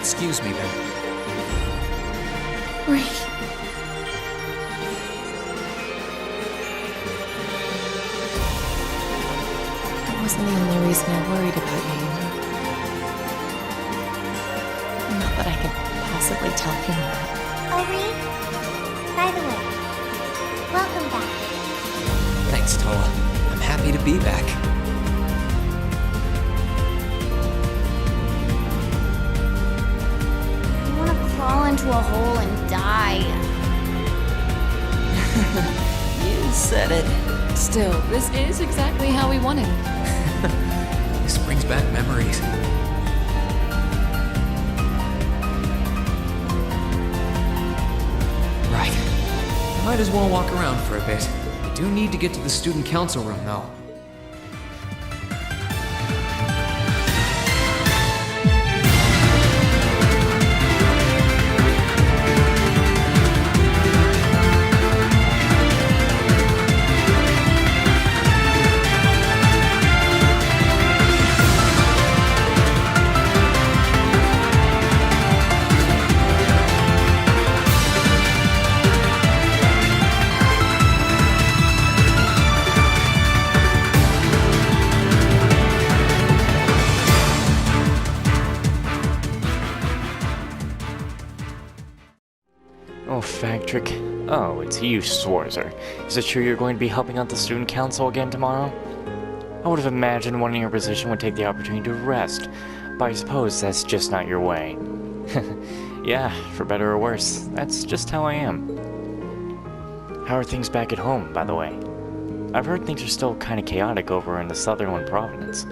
Excuse me then. Rean. That wasn't the only reason I worried about you. Not that I could possibly tell him that. Oh, Rean? By the way, welcome back. Thanks, Towa. I'm happy to be back. I want to crawl into a hole and die. You said it. Still, this is exactly how we wanted it. This brings back memories. Right. I might as well walk around for a bit. I do need to get to the student council room, though. Oh, Factric. Oh, it's you, Swarzer. Is it true you're going to be helping out the student council again tomorrow? I would have imagined one in your position would take the opportunity to rest, but I suppose that's just not your way. Yeah, for better or worse, that's just how I am. How are things back at home, by the way? I've heard things are still kinda chaotic over in the Sutherland province.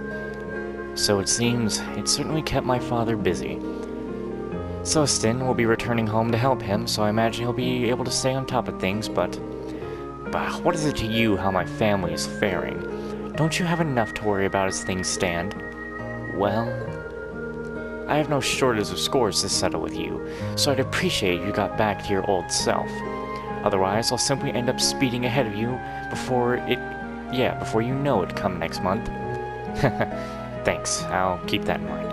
So it seems it certainly kept my father busy. Sostin will be returning home to help him, so I imagine he'll be able to stay on top of things, but what is it to you how my family is faring? Don't you have enough to worry about as things stand? Well, I have no shortage of scores to settle with you, so I'd appreciate you got back to your old self. Otherwise, I'll simply end up speeding ahead of you before you know it come next month. Thanks, I'll keep that in mind.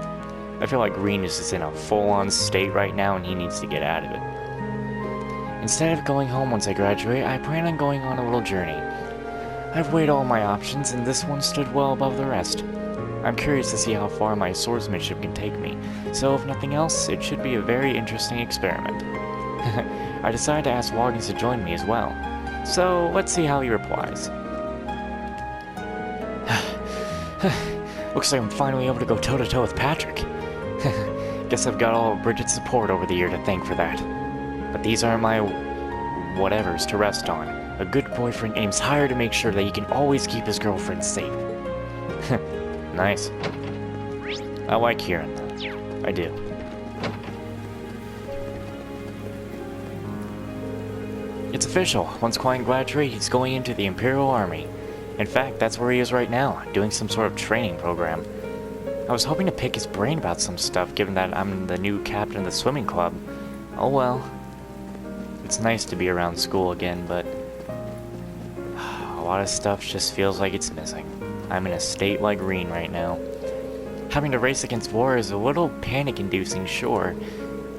I feel like Rean is just in a full-on state right now and he needs to get out of it. Instead of going home once I graduate, I plan on going on a little journey. I've weighed all my options and this one stood well above the rest. I'm curious to see how far my swordsmanship can take me, so if nothing else, it should be a very interesting experiment. I decided to ask Loggins to join me as well, so let's see how he replies. Looks like I'm finally able to go toe-to-toe with Patrick. Guess I've got all of Bridget's support over the year to thank for that. But these aren't my whatevers to rest on. A good boyfriend aims higher to make sure that he can always keep his girlfriend safe. Nice. I like hearing that. I do. It's official. Once Quine graduates, he's going into the Imperial Army. In fact, that's where he is right now, doing some sort of training program. I was hoping to pick his brain about some stuff, given that I'm the new captain of the swimming club. Oh well. It's nice to be around school again, but a lot of stuff just feels like it's missing. I'm in a state like Rean right now. Having to race against war is a little panic-inducing, sure,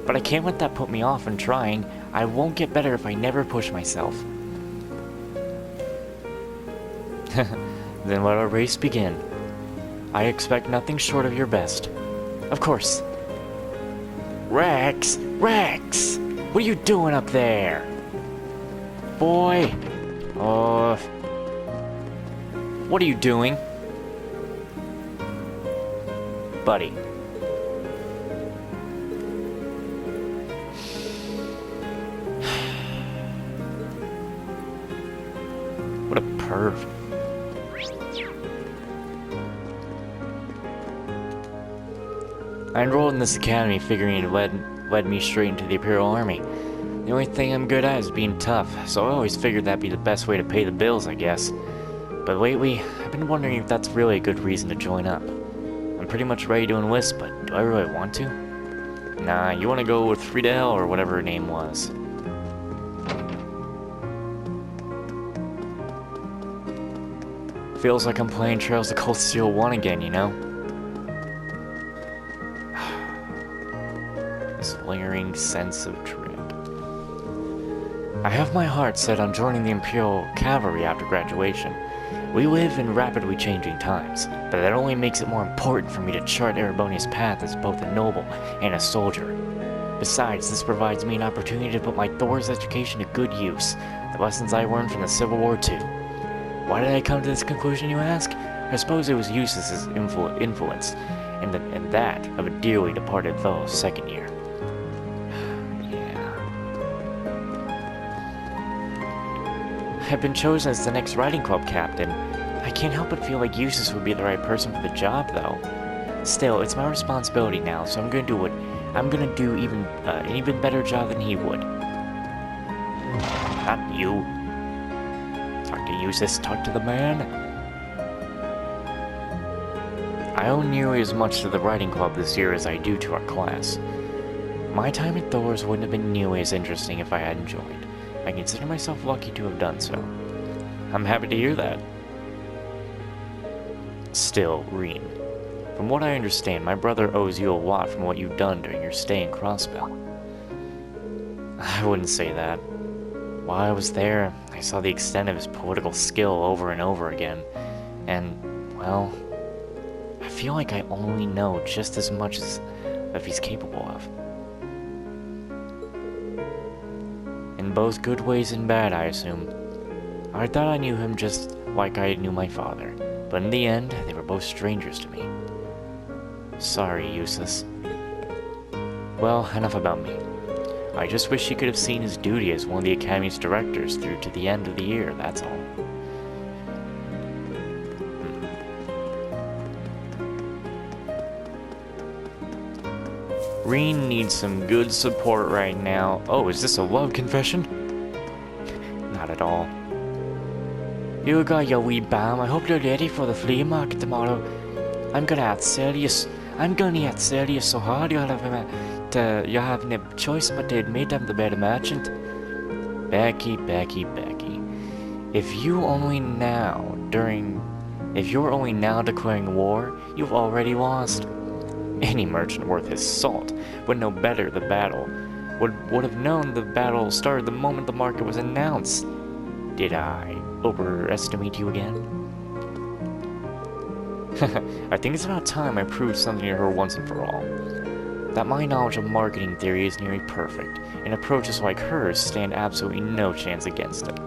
but I can't let that put me off from trying. I won't get better if I never push myself. Then let our race begin. I expect nothing short of your best. Of course. Rex! Rex! What are you doing up there? Boy! What are you doing? Buddy. What a perv. I enrolled in this academy figuring it led me straight into the Imperial Army. The only thing I'm good at is being tough, so I always figured that'd be the best way to pay the bills, I guess. But lately, I've been wondering if that's really a good reason to join up. I'm pretty much ready to enlist, but do I really want to? Nah, you want to go with Friedel or whatever her name was. Feels like I'm playing Trails of Cold Steel 1 again, you know? lingering sense of dread. I have my heart set on joining the Imperial Cavalry after graduation. We live in rapidly changing times, but that only makes it more important for me to chart Erebonia's path as both a noble and a soldier. Besides, this provides me an opportunity to put my Thor's education to good use, the lessons I learned from the Civil War too. Why did I come to this conclusion, you ask? I suppose it was Eustace's influence, and that of a dearly departed fellow's second year. Yeah. I've been chosen as the next riding club captain. I can't help but feel like Eustace would be the right person for the job, though. Still, it's my responsibility now, so I'm gonna do an even better job than he would. Not you. Talk to Eustace, talk to the man. I owe nearly as much to the riding club this year as I do to our class. My time at Thor's wouldn't have been nearly as interesting if I hadn't joined. I consider myself lucky to have done so. I'm happy to hear that. Still, Rean, from what I understand, my brother owes you a lot from what you've done during your stay in Crossbell. I wouldn't say that. While I was there, I saw the extent of his political skill over and over again, and, well, I feel like I only know just as much as he's capable of. In both good ways and bad, I assume. I thought I knew him just like I knew my father, but in the end, they were both strangers to me. Sorry, Eustace. Well, enough about me. I just wish he could have seen his duty as one of the Academy's directors through to the end of the year, that's all. Rean needs some good support right now. Oh, is this a love confession? Not at all. You got your wee bam. I hope you're ready for the flea market tomorrow. I'm gonna outsell you so hard you'll have no choice but to admit I'm the better merchant. Becky. If you're only now declaring war, you've already lost. Any merchant worth his salt would know better the battle. Would have known the battle started the moment the market was announced. Did I overestimate you again? I think it's about time I proved something to her once and for all. That my knowledge of marketing theory is nearly perfect, and approaches like hers stand absolutely no chance against it.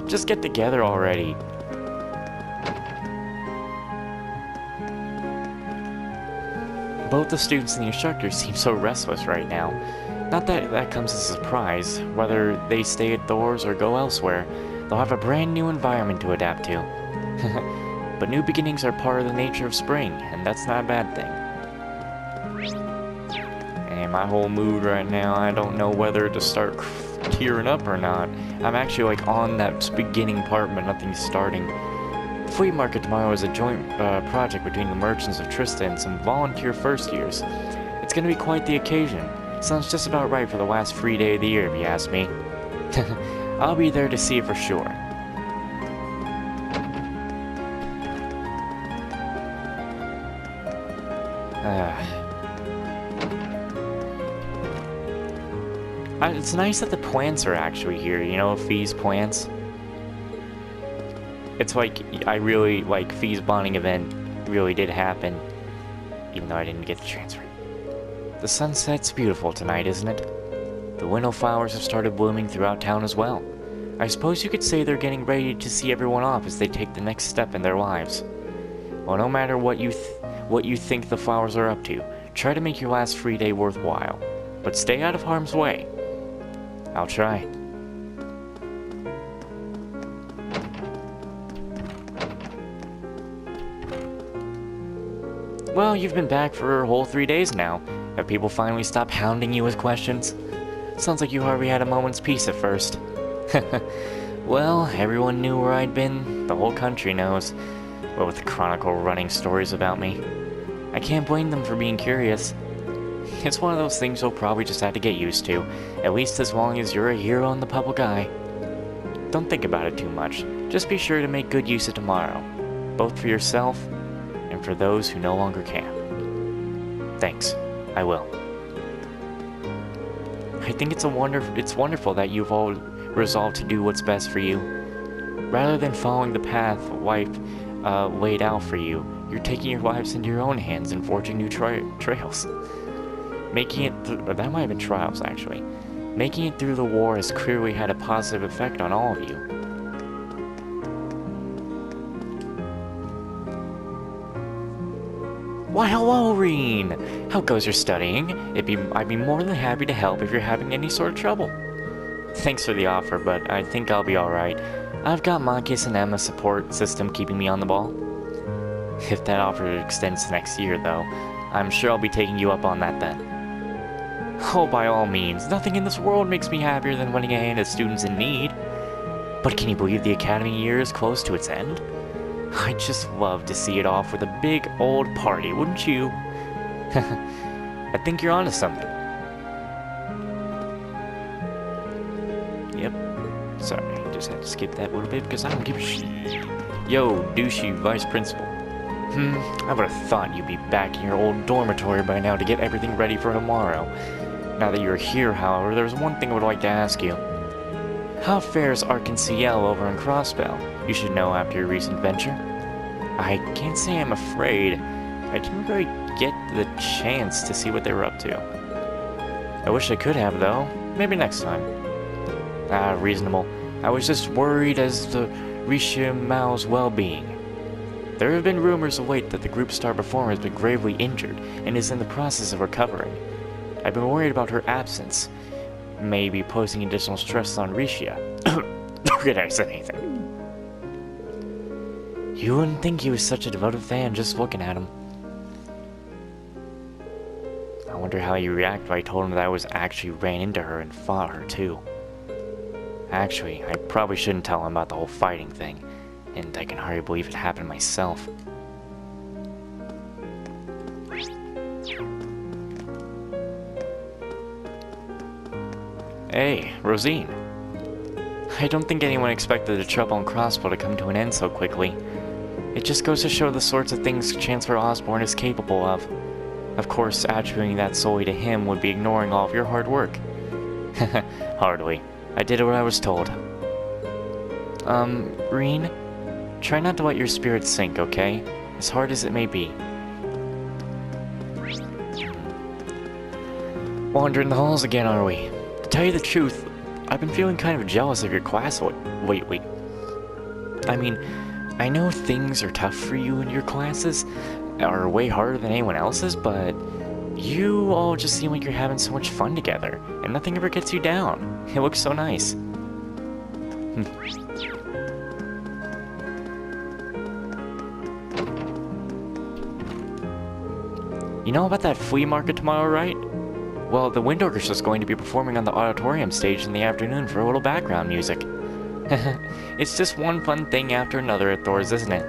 Just get together already. Both the students and the instructors seem so restless right now. Not that that comes as a surprise. Whether they stay at Thor's or go elsewhere, they'll have a brand new environment to adapt to. But new beginnings are part of the nature of spring, and that's not a bad thing. And my whole mood right now, I don't know whether to start tearing up or not. I'm actually like on that beginning part, but nothing's starting. The flea market tomorrow is a joint project between the merchants of Trista and some volunteer first years. It's going to be quite the occasion. Sounds just about right for the last free day of the year, if you ask me. I'll be there to see it for sure. It's nice that the plants are actually here, you know, Fee's plants. It's like, I really, like, Fee's bonding event really did happen, even though I didn't get the transfer. The sunset's beautiful tonight, isn't it? The wildflowers have started blooming throughout town as well. I suppose you could say they're getting ready to see everyone off as they take the next step in their lives. Well, no matter what you think the flowers are up to, try to make your last free day worthwhile. But stay out of harm's way. I'll try. Well, you've been back for a whole 3 days now. Have people finally stopped hounding you with questions? Sounds like you hardly had a moment's peace at first. Well, everyone knew where I'd been. The whole country knows. What with the Chronicle running stories about me. I can't blame them for being curious. It's one of those things you'll probably just have to get used to, at least as long as you're a hero in the public eye. Don't think about it too much. Just be sure to make good use of tomorrow, both for yourself and for those who no longer can. Thanks. I will. I think it's wonderful that you've all resolved to do what's best for you. Rather than following the path life laid out for you, you're taking your lives into your own hands and forging new trails. Making it that might have been trials, actually. Making it through the war has clearly had a positive effect on all of you. Why, hello, Rean! How goes your studying? I'd be more than happy to help if you're having any sort of trouble. Thanks for the offer, but I think I'll be alright. I've got Marcus and Emma's support system keeping me on the ball. If that offer extends to next year, though, I'm sure I'll be taking you up on that then. Oh, by all means, nothing in this world makes me happier than lending a hand to students in need. But can you believe the academy year is close to its end? I'd just love to see it off with a big old party, wouldn't you? I think you're onto something. Yep. Sorry, just had to skip that a little bit because I don't give a shit. Yo, douchey vice principal. I would have thought you'd be back in your old dormitory by now to get everything ready for tomorrow. Now that you're here, however, there's one thing I would like to ask you. How fares Arkansas over in Crossbell? You should know after your recent venture. I can't say I'm afraid. I didn't really get the chance to see what they were up to. I wish I could have, though. Maybe next time. Reasonable. I was just worried as to Risha Mao's well-being. There have been rumors of late that the group star performer has been gravely injured and is in the process of recovering. I've been worried about her absence. Maybe posing additional stress on Risha. Forget I said anything. You wouldn't think he was such a devoted fan just looking at him. I wonder how he'd react if I told him that I was actually ran into her and fought her too. Actually, I probably shouldn't tell him about the whole fighting thing, and I can hardly believe it happened myself. Hey, Rosine. I don't think anyone expected the trouble in Crossbow to come to an end so quickly. It just goes to show the sorts of things Chancellor Osborne is capable of. Of course, attributing that solely to him would be ignoring all of your hard work. Hardly. I did what I was told. Rean? Try not to let your spirits sink, okay? As hard as it may be. Wandering the halls again, are we? To tell you the truth, I've been feeling kind of jealous of your class lately. I mean, I know things are tough for you in your classes, are way harder than anyone else's, but you all just seem like you're having so much fun together, and nothing ever gets you down. It looks so nice. You know about that flea market tomorrow, right? Well, the Wind Orchestra's going to be performing on the auditorium stage in the afternoon for a little background music. It's just one fun thing after another at Thor's, isn't it?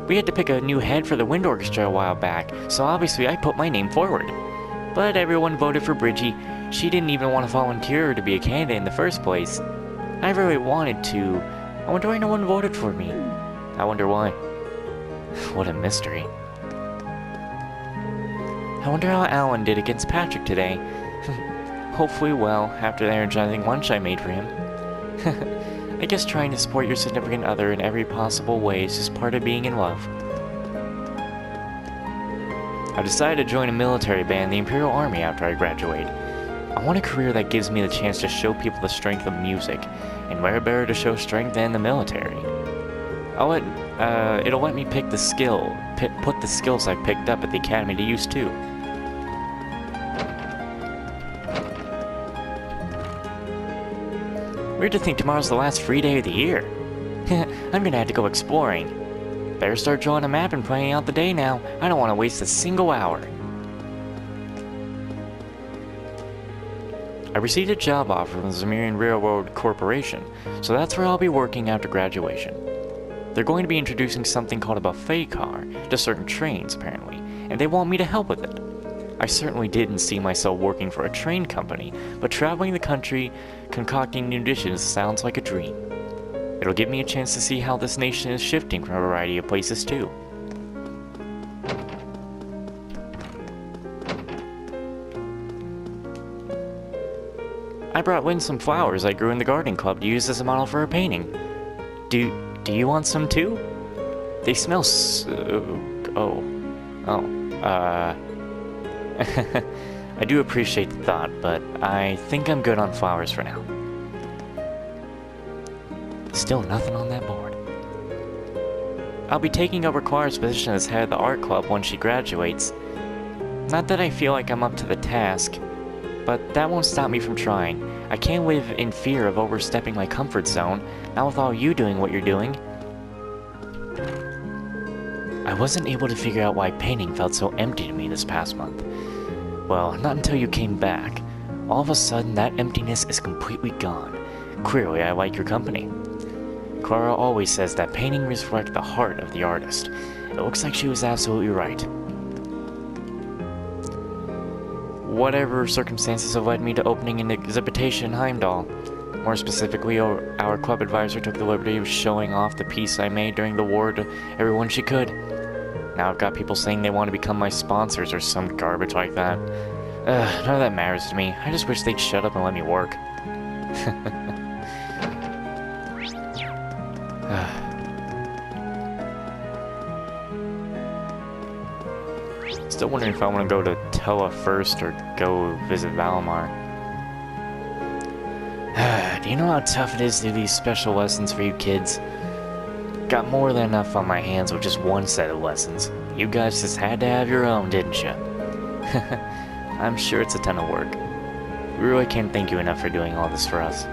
We had to pick a new head for the Wind Orchestra a while back, so obviously I put my name forward. But everyone voted for Bridgie. She didn't even want to volunteer to be a candidate in the first place. I really wanted to. I wonder why no one voted for me. I wonder why. What a mystery. I wonder how Alan did against Patrick today. Hopefully well, after the energizing lunch I made for him. I guess trying to support your significant other in every possible way is just part of being in love. I decided to join a military band in the Imperial Army after I graduate. I want a career that gives me the chance to show people the strength of music, and where better to show strength than in the military. It'll let me pick the put the skills I picked up at the academy to use too. Weird to think tomorrow's the last free day of the year. I'm gonna have to go exploring. Better start drawing a map and planning out the day now. I don't want to waste a single hour. I received a job offer from the Zamirian Railroad Corporation, so that's where I'll be working after graduation. They're going to be introducing something called a buffet car to certain trains, apparently, and they want me to help with it. I certainly didn't see myself working for a train company, but traveling the country, concocting new dishes sounds like a dream. It'll give me a chance to see how this nation is shifting from a variety of places too. I brought Lynn some flowers I grew in the garden club to use as a model for her painting. Do you want some too? They smell I do appreciate the thought, but I think I'm good on flowers for now. Still nothing on that board. I'll be taking over Clara's position as head of the art club once she graduates. Not that I feel like I'm up to the task, but that won't stop me from trying. I can't live in fear of overstepping my comfort zone, not with all you doing what you're doing. I wasn't able to figure out why painting felt so empty to me this past month. Well, not until you came back. All of a sudden, that emptiness is completely gone. Clearly, I like your company. Clara always says that painting reflects the heart of the artist. It looks like she was absolutely right. Whatever circumstances have led me to opening an exhibition in Heimdall. More specifically, our club advisor took the liberty of showing off the piece I made during the war to everyone she could. Now I've got people saying they want to become my sponsors or some garbage like that. None of that matters to me. I just wish they'd shut up and let me work. Still wondering if I want to go to Towa first or go visit Valimar. Do you know how tough it is to do these special lessons for you kids? Got more than enough on my hands with just one set of lessons. You guys just had to have your own, didn't you? I'm sure it's a ton of work. We really can't thank you enough for doing all this for us.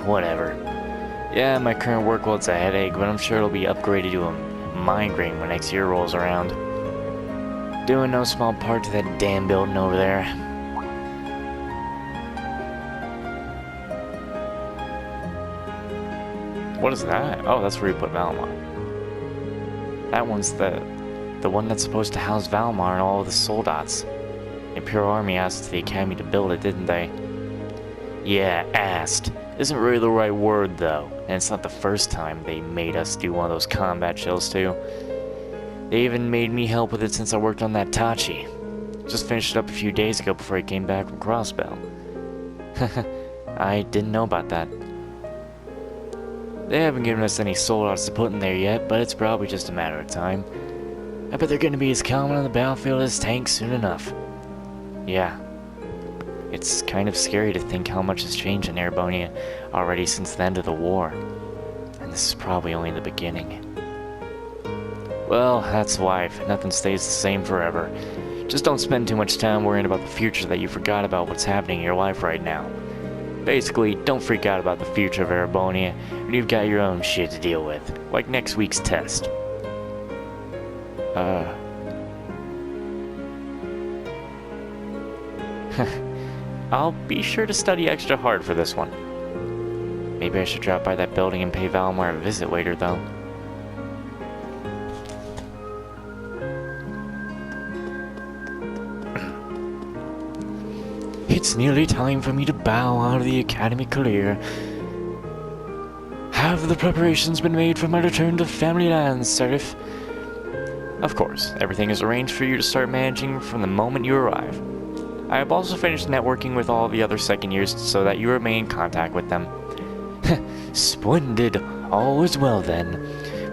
Whatever. Yeah, my current workload's a headache, but I'm sure it'll be upgraded to a migraine when next year rolls around. Doing no small part to that damn building over there. What is that? Oh, that's where you put Valimar. That one's the one that's supposed to house Valimar and all of the soldats. The Imperial Army asked the Academy to build it, didn't they? Yeah, asked. Isn't really the right word, though. And it's not the first time they made us do one of those combat shows, too. They even made me help with it since I worked on that Tachi. Just finished it up a few days ago before I came back from Crossbell. I didn't know about that. They haven't given us any soldats to put in there yet, but it's probably just a matter of time. I bet they're gonna be as common on the battlefield as tanks soon enough. Yeah. It's kind of scary to think how much has changed in Erebonia already since the end of the war. And this is probably only the beginning. Well, that's life. Nothing stays the same forever. Just don't spend too much time worrying about the future that you forgot about what's happening in your life right now. Basically, don't freak out about the future of Erebonia, and you've got your own shit to deal with, like next week's test. I'll be sure to study extra hard for this one. Maybe I should drop by that building and pay Valimar a visit later, though. It's nearly time for me to bow out of the Academy career. Have the preparations been made for my return to family lands, Seraph? Of course, everything is arranged for you to start managing from the moment you arrive. I have also finished networking with all the other second years so that you remain in contact with them. Splendid! All is well then.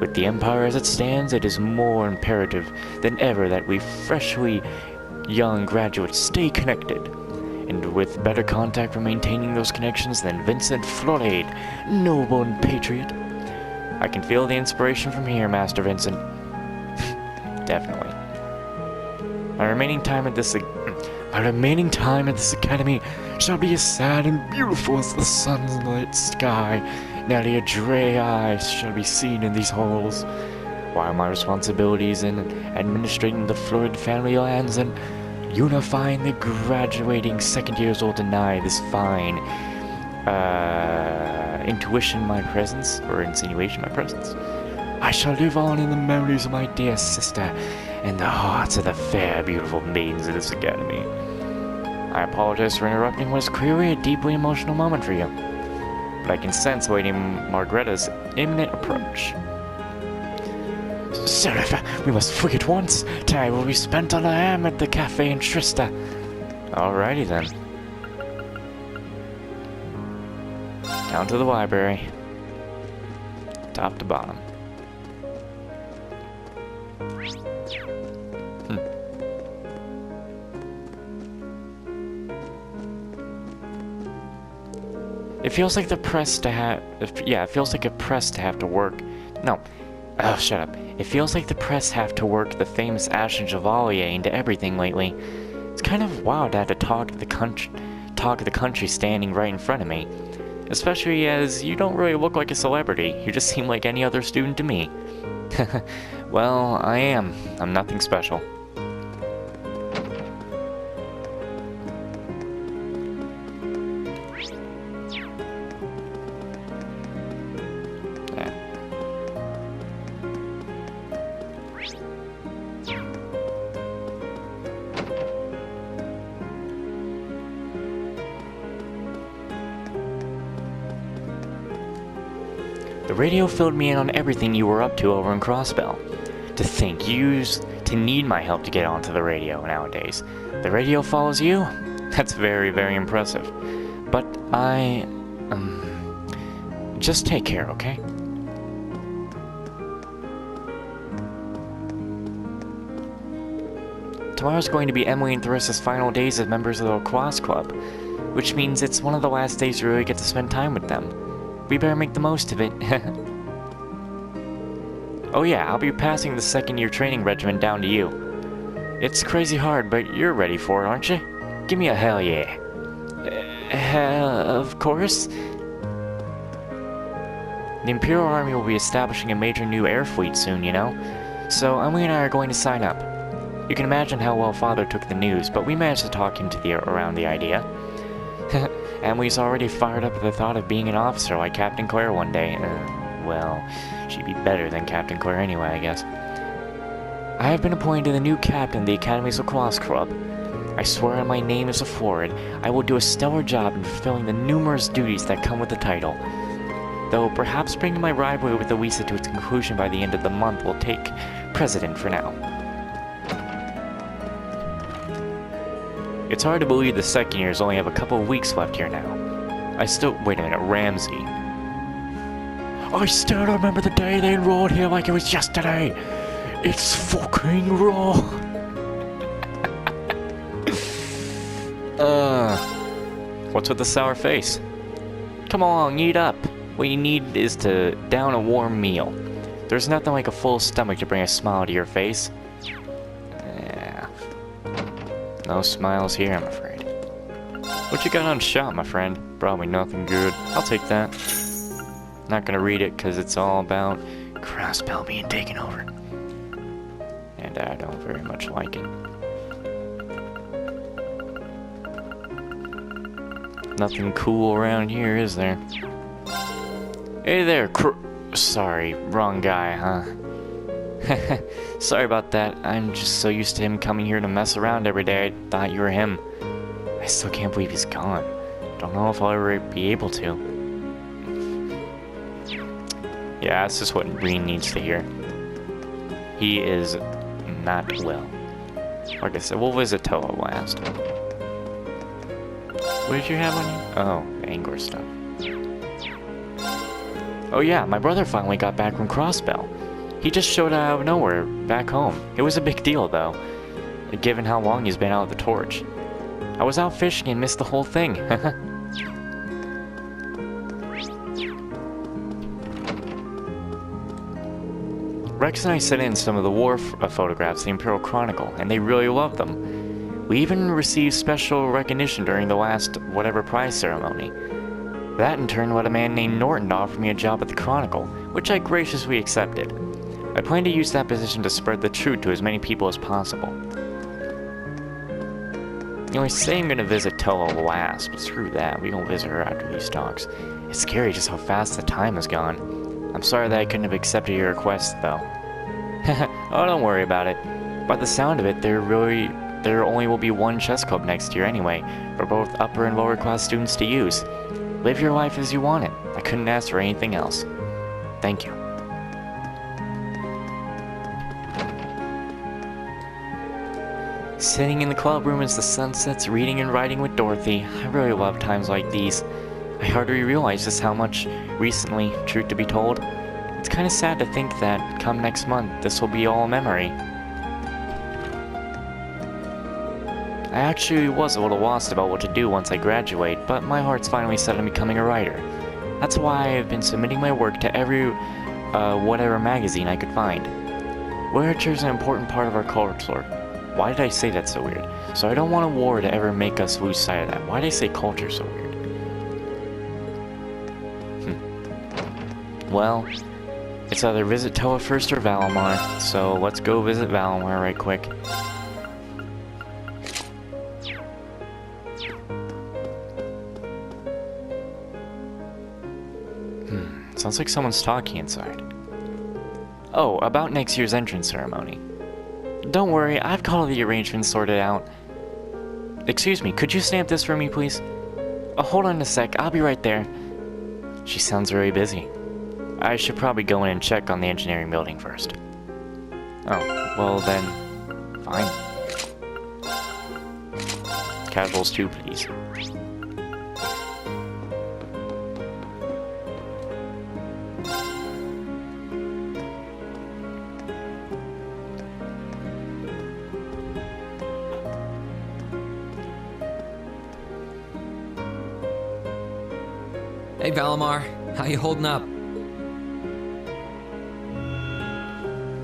With the Empire as it stands, it is more imperative than ever that we freshly young graduates stay connected. And with better contact for maintaining those connections than Vincent Florade, noble and patriot. I can feel the inspiration from here, Master Vincent. Definitely. My remaining time at this academy shall be as sad and beautiful as the sunlit sky. Nearly a dreary eye shall be seen in these halls, while my responsibilities in administrating the Florid family lands and unifying the graduating second years will deny this fine intuition my presence, or insinuation my presence. I shall live on in the memories of my dear sister and the hearts of the fair, beautiful maidens of this academy. I apologize for interrupting what is clearly a deeply emotional moment for you, but I can sense Lady Margretta's imminent approach. Seraph, we must flee at once. Time will be spent on a ham at the cafe in Trista. Alrighty then. Down to the library. Top to bottom. It feels like the press to have... Yeah, it feels like a press to have to work... No. Oh, shut up. It feels like the press have to work the famous Ashton Chevalier into everything lately. It's kind of wild to have to talk to the country standing right in front of me. Especially as you don't really look like a celebrity. You just seem like any other student to me. Well, I am. I'm nothing special. The radio filled me in on everything you were up to over in Crossbell. To think you used to need my help to get onto the radio nowadays. The radio follows you? That's very, very impressive. But just take care, okay? Tomorrow's going to be Emily and Theresa's final days as members of the lacrosse club, which means it's one of the last days you really get to spend time with them. We better make the most of it. Oh yeah, I'll be passing the second-year training regimen down to you. It's crazy hard, but you're ready for it, aren't you? Give me a hell yeah. Of course. The Imperial Army will be establishing a major new air fleet soon, you know? So Emily and I are going to sign up. You can imagine how well Father took the news, but we managed to talk him around the idea. Emily's already fired up at the thought of being an officer like Captain Claire one day. Well, she'd be better than Captain Claire anyway, I guess. I have been appointed the new captain of the Academy's lacrosse club. I swear on my name as a forward, I will do a stellar job in fulfilling the numerous duties that come with the title. Though perhaps bringing my rivalry with Louisa to its conclusion by the end of the month will take precedent for now. It's hard to believe the second years only have a couple of weeks left here now. Wait a minute, Ramsey. I still remember the day they enrolled here like it was yesterday. It's fucking raw. What's with the sour face? Come on, eat up. What you need is to down a warm meal. There's nothing like a full stomach to bring a smile to your face. Yeah. No smiles here, I'm afraid. What you got on shop, my friend? Probably nothing good. I'll take that. Not gonna read it because it's all about Crossbell being taken over. And I don't very much like it. Nothing cool around here, is there? Hey there, Sorry, wrong guy, huh? Sorry about that. I'm just so used to him coming here to mess around every day, I thought you were him. I still can't believe he's gone. Don't know if I'll ever be able to. Yeah, that's just what Rean needs to hear. He is not well. Like I said, we'll visit Towa last. What did you have on you? Oh, Angor stuff. Oh yeah, my brother finally got back from Crossbell. He just showed out of nowhere, back home. It was a big deal, though, given how long he's been out of the torch. I was out fishing and missed the whole thing. Rex and I sent in some of the war photographs to the Imperial Chronicle, and they really loved them. We even received special recognition during the last whatever prize ceremony. That in turn led a man named Norton to offer me a job at the Chronicle, which I graciously accepted. I plan to use that position to spread the truth to as many people as possible. You know, I say I'm gonna visit Towa last, but screw that, we don't visit her after these talks. It's scary just how fast the time has gone. I'm sorry that I couldn't have accepted your request, though. Oh, don't worry about it. By the sound of it, there only will be one chess club next year anyway, for both upper and lower class students to use. Live your life as you want it. I couldn't ask for anything else. Thank you. Sitting in the club room as the sun sets, reading and writing with Dorothy. I really love times like these. I hardly realized just how much recently, truth to be told. It's kind of sad to think that come next month, this will be all a memory. I actually was a little lost about what to do once I graduate, but my heart's finally set on becoming a writer. That's why I've been submitting my work to every, whatever magazine I could find. Literature is an important part of our culture. Why did I say that so weird? So I don't want a war to ever make us lose sight of that. Why did I say culture so weird? Well, it's either visit Towa first or Valimar, so let's go visit Valimar right quick. Sounds like someone's talking inside. Oh, about next year's entrance ceremony. Don't worry, I've got all the arrangements sorted out. Excuse me, could you stamp this for me, please? Oh, hold on a sec, I'll be right there. She sounds very busy. I should probably go in and check on the engineering building first. Oh, well then, fine. Casuals too, please. Hey, Valimar. How you holding up?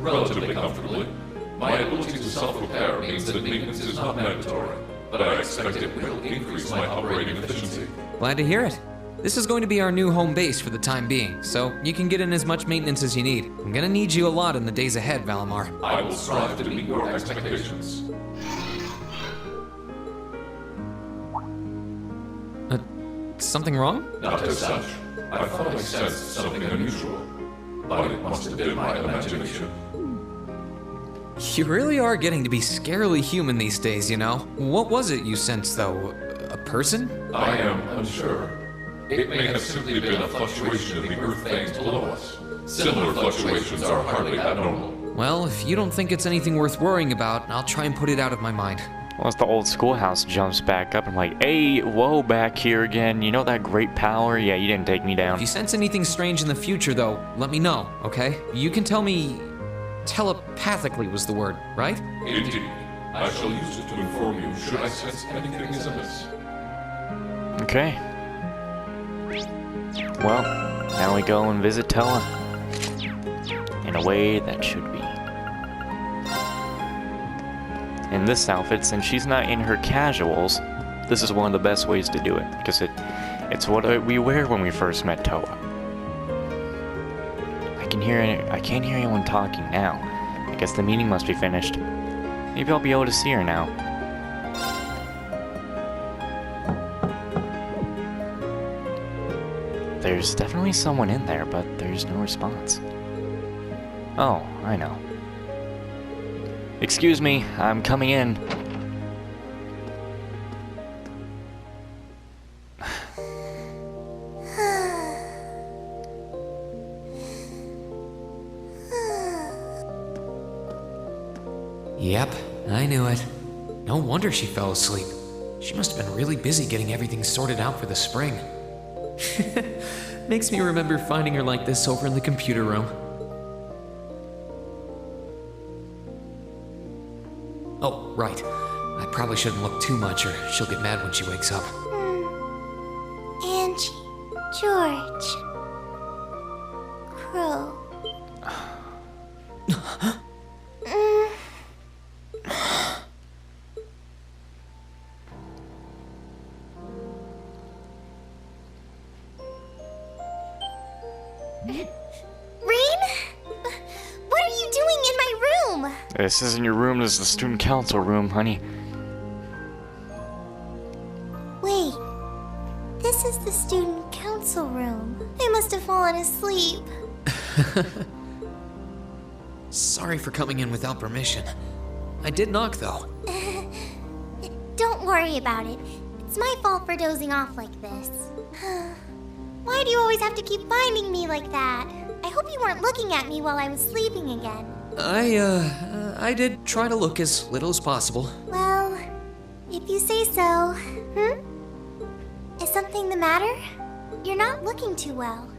Relatively comfortably. My ability to self-repair means that maintenance is not mandatory, but I expect it will increase my operating efficiency. Glad to hear it. This is going to be our new home base for the time being, so you can get in as much maintenance as you need. I'm gonna need you a lot in the days ahead, Valimar. I will strive to meet your expectations. Something wrong? Not as such. I thought I sensed something unusual, but it must have been my imagination. You really are getting to be scarily human these days, you know? What was it you sensed, though? A person? I am unsure. It may have simply been a fluctuation of the earth veins below us. Similar fluctuations are hardly abnormal. Well, if you don't think it's anything worth worrying about, I'll try and put it out of my mind. Once the old schoolhouse jumps back up, I'm like, hey, whoa, back here again. You know that great power? Yeah, you didn't take me down. If you sense anything strange in the future, though, let me know, okay? You can tell me... telepathically was the word, right? Indeed. I shall use it to inform you should I sense anything is amiss. Okay. Well, now we go and visit Towa. In a way that should be. In this outfit, since she's not in her casuals, this is one of the best ways to do it, because it's what we wear when we first met Towa. I can't hear anyone talking now. I guess the meeting must be finished. Maybe I'll be able to see her now. There's definitely someone in there, but there's no response. Oh, I know. Excuse me, I'm coming in. Yep, I knew it. No wonder she fell asleep. She must have been really busy getting everything sorted out for the spring. Makes me remember finding her like this over in the computer room. Oh, right. I probably shouldn't look too much or she'll get mad when she wakes up. Angie, George, Crow. This isn't your room, this is the student council room, honey. Wait, this is the student council room. I must have fallen asleep. Sorry for coming in without permission. I did knock, though. Don't worry about it. It's my fault for dozing off like this. Why do you always have to keep finding me like that? I hope you weren't looking at me while I was sleeping again. I did try to look as little as possible. Well, if you say so. Is something the matter? You're not looking too well.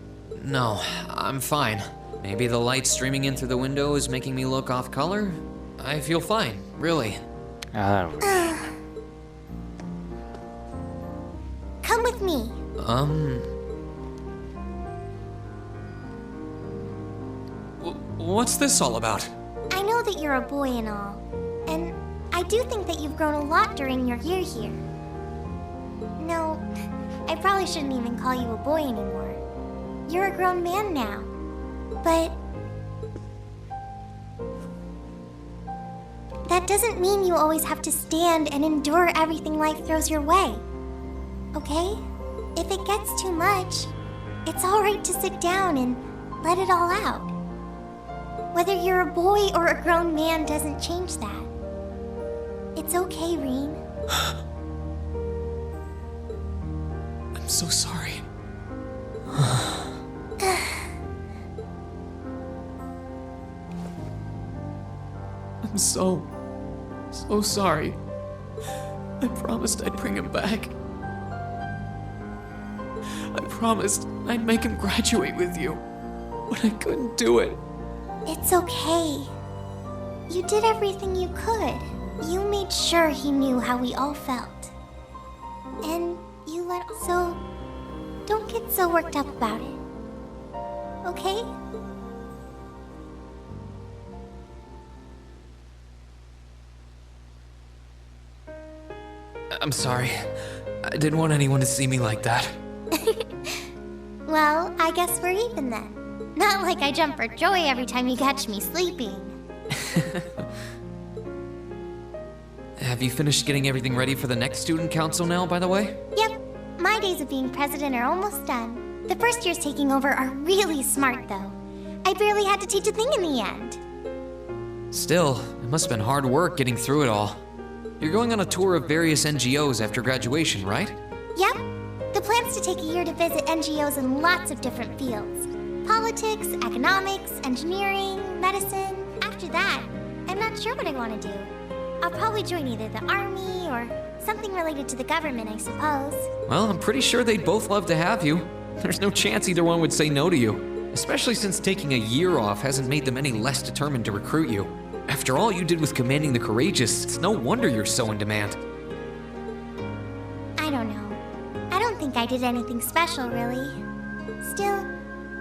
No, I'm fine. Maybe the light streaming in through the window is making me look off color? I feel fine, really. Come with me. What's this all about? I know that you're a boy and all, and I do think that you've grown a lot during your year here. No, I probably shouldn't even call you a boy anymore. You're a grown man now, but that doesn't mean you always have to stand and endure everything life throws your way. Okay? If it gets too much, it's alright to sit down and let it all out. Whether you're a boy or a grown man doesn't change that. It's okay, Rean. I'm so sorry. I'm so sorry. I promised I'd bring him back. I promised I'd make him graduate with you, but I couldn't do it. It's okay. You did everything you could. You made sure he knew how we all felt. And you let... So, don't get so worked up about it. Okay? I'm sorry. I didn't want anyone to see me like that. Well, I guess we're even then. Not like I jump for joy every time you catch me sleeping. Have you finished getting everything ready for the next student council now, by the way? Yep, my days of being president are almost done. The first years taking over are really smart, though. I barely had to teach a thing in the end. Still, it must have been hard work getting through it all. You're going on a tour of various NGOs after graduation, right? Yep. The plan's to take a year to visit NGOs in lots of different fields. Politics, economics, engineering, medicine. After that, I'm not sure what I want to do. I'll probably join either the army or something related to the government, I suppose. Well, I'm pretty sure they'd both love to have you. There's no chance either one would say no to you. Especially since taking a year off hasn't made them any less determined to recruit you. After all you did with commanding the courageous, it's no wonder you're so in demand. I don't know. I don't think I did anything special, really. Still,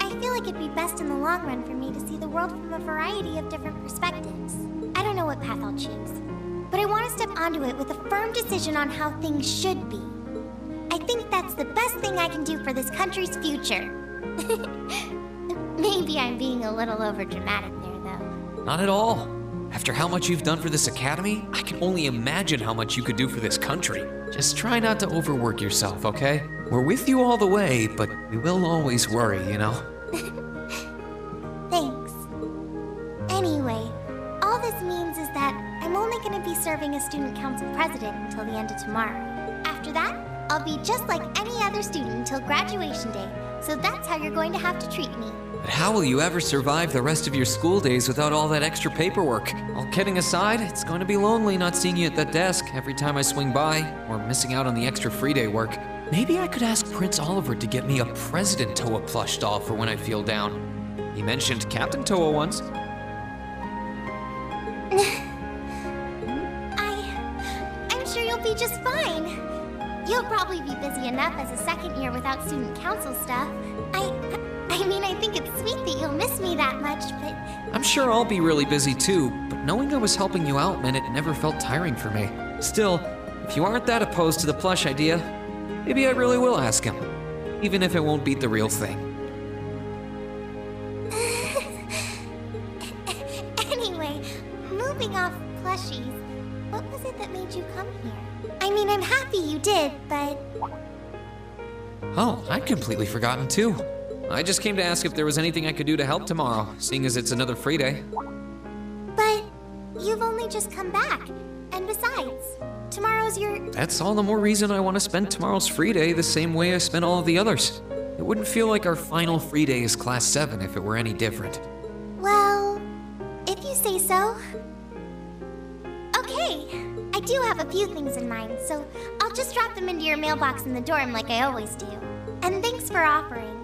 I feel like it'd be best in the long run for me to see the world from a variety of different perspectives. I don't know what path I'll choose, but I want to step onto it with a firm decision on how things should be. I think that's the best thing I can do for this country's future. Maybe I'm being a little overdramatic there, though. Not at all. After how much you've done for this academy, I can only imagine how much you could do for this country. Just try not to overwork yourself, okay? We're with you all the way, but we will always worry, you know? Thanks. Anyway, all this means is that I'm only going to be serving as student council president until the end of tomorrow. After that, I'll be just like any other student until graduation day, so that's how you're going to have to treat me. But how will you ever survive the rest of your school days without all that extra paperwork? All kidding aside, it's going to be lonely not seeing you at that desk every time I swing by, or missing out on the extra free day work. Maybe I could ask Prince Oliver to get me a President Towa plush doll for when I feel down. He mentioned Captain Towa once. I'm sure you'll be just fine. You'll probably be busy enough as a second year without student council stuff. I mean, I think it's sweet that you'll miss me that much, but... I'm sure I'll be really busy too, but knowing I was helping you out meant it never felt tiring for me. Still, if you aren't that opposed to the plush idea, maybe I really will ask him, even if it won't beat the real thing. Anyway, moving off plushies, what was it that made you come here? I mean, I'm happy you did, but... Oh, I'd completely forgotten too. I just came to ask if there was anything I could do to help tomorrow, seeing as it's another free day. But you've only just come back. And besides, tomorrow's your... That's all the more reason I want to spend tomorrow's free day the same way I spent all of the others. It wouldn't feel like our final free day is Class 7 if it were any different. Well, if you say so. Okay, I do have a few things in mind, so I'll just drop them into your mailbox in the dorm like I always do. And thanks for offering.